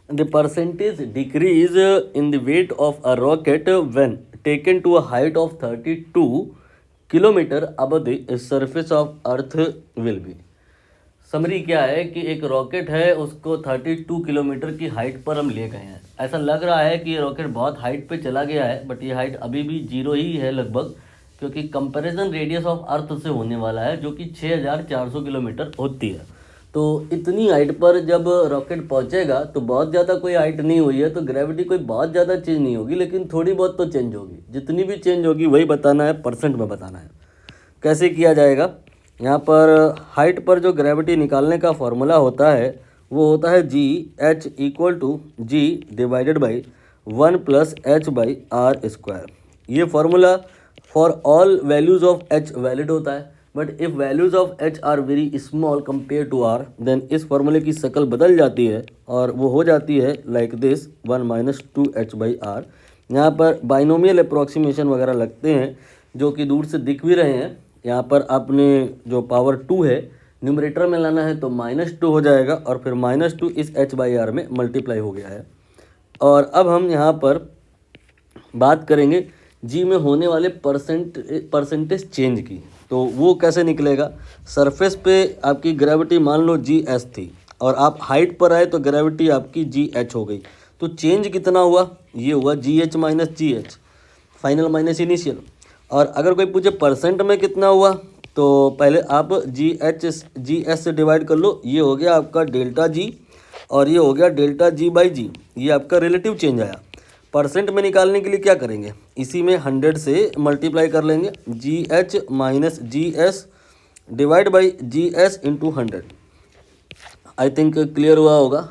The percentage decrease in the weight of a rocket when taken to a height of 32 kilometre above the surface of earth will be। Summary क्या है कि एक rocket है, उसको 32 kilometre की height पर हम ले गए हैं। ऐसा लग रहा है कि ये रॉकेट बहुत हाइट पे चला गया है, बट ये हाइट अभी भी 0 ही है लगभग, क्योंकि कंपैरिजन रेडियस ऑफ अर्थ से होने वाला है जो कि 6400 किलोमीटर होती है। तो इतनी हाइट पर जब रॉकेट पहुंचेगा तो बहुत ज़्यादा कोई हाइट नहीं हुई है, तो ग्रेविटी कोई बहुत ज़्यादा चेंज नहीं होगी, लेकिन थोड़ी बहुत तो चेंज होगी। जितनी भी चेंज होगी वही बताना है, परसेंट में बताना है। कैसे किया जाएगा? यहाँ पर हाइट पर जो ग्रेविटी निकालने का फॉर्मूला होता है वो होता है g H equal to g divided by 1 plus H by R square. ये formula for all values of H valid होता है, but if values of H are very small compare to R, then इस फार्मूले की शक्ल बदल जाती है और वो हो जाती है like this 1 minus 2h by r. यहाँ पर बाइनोमियल अप्रॉक्सीमेशन वगैरह लगते हैं जो कि दूर से दिख भी रहे हैं। यहाँ पर आपने जो पावर 2 है न्यूमरेटर में लाना है तो -2 हो जाएगा और फिर -2 इस h बाई आर में मल्टीप्लाई हो गया है। और अब हम यहाँ पर बात करेंगे जी में होने वाले परसेंटेज चेंज की। तो वो कैसे निकलेगा? सरफेस पे आपकी ग्रेविटी मान लो जी एस थी और आप हाइट पर आए तो ग्रेविटी आपकी जी एच हो गई, तो चेंज कितना हुआ? ये हुआ जी h minus g H, final minus initial. और अगर कोई पूछे परसेंट में कितना हुआ, तो पहले आप जी एस से डिवाइड कर लो। ये हो गया आपका डेल्टा जी और ये हो गया डेल्टा जी बाई जी, ये आपका रिलेटिव चेंज आया। परसेंट में निकालने के लिए क्या करेंगे? इसी में 100 से मल्टीप्लाई कर लेंगे, g h minus g s divide by g s into 100। I think clear हुआ होगा।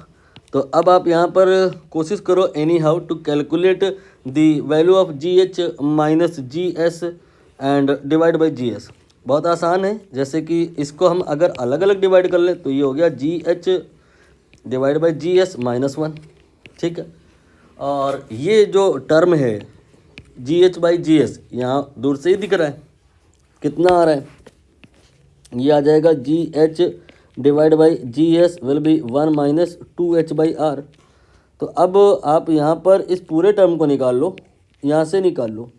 तो अब आप यहाँ पर कोशिश करो any how to calculate the value of g h minus g s and divide by g s. बहुत आसान है, जैसे कि इसको हम अगर अलग अलग डिवाइड कर लें तो ये हो गया जी h divide by g S -1, ठीक है। और ये जो टर्म है g H by g S यहाँ दूर से ही दिख रहा है, कितना आ रहा है? ये आ जाएगा g h divide by g s will be 1 minus 2h by r. तो अब आप यहाँ पर इस पूरे टर्म को निकाल लो, यहाँ से निकाल लो,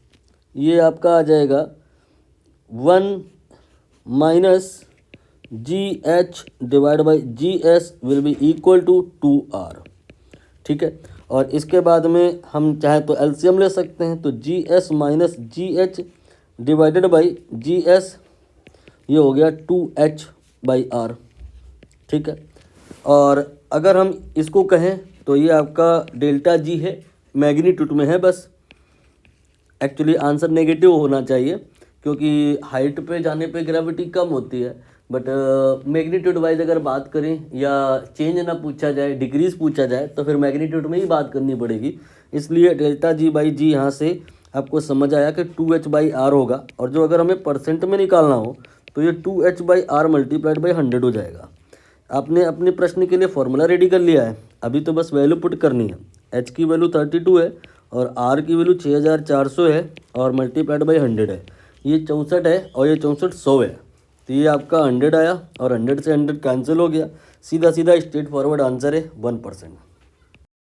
ये आपका आ जाएगा 1 minus g h divide by g s will be equal to 2r, ठीक है। और इसके बाद में हम चाहे तो एलसीएम ले सकते हैं, तो G S minus g H divided by g S, ये हो गया 2h बाई आर, ठीक है। और अगर हम इसको कहें तो ये आपका डेल्टा जी है, मैग्नीट्यूड में है बस। एक्चुअली आंसर नेगेटिव होना चाहिए क्योंकि हाइट पे जाने पे ग्रेविटी कम होती है, बट मैग्नीट्यूड वाइज अगर बात करें या चेंज ना पूछा जाए, डिक्रीज पूछा जाए, तो फिर मैग्नीट्यूड में ही बात करनी पड़ेगी। इसलिए डेल्टा जी बाई जी यहाँ से आपको समझ आया कि 2h बाई आर होगा। और जो अगर हमें परसेंट में निकालना हो तो ये 2h by are multiplied by 100 हो जाएगा। आपने अपने प्रश्न के लिए फॉर्मूला रेडी कर लिया है, अभी तो बस वैल्यू पुट करनी है। h की वैल्यू 32 है और r की वैल्यू 6400 है और मल्टीप्लाइड बाई 100 है। ये 64 है और ये 64 100 है, तो ये आपका 100 आया और 100 से 100 कैंसिल हो गया। सीधा सीधा स्ट्रेट फॉरवर्ड आंसर है 1%।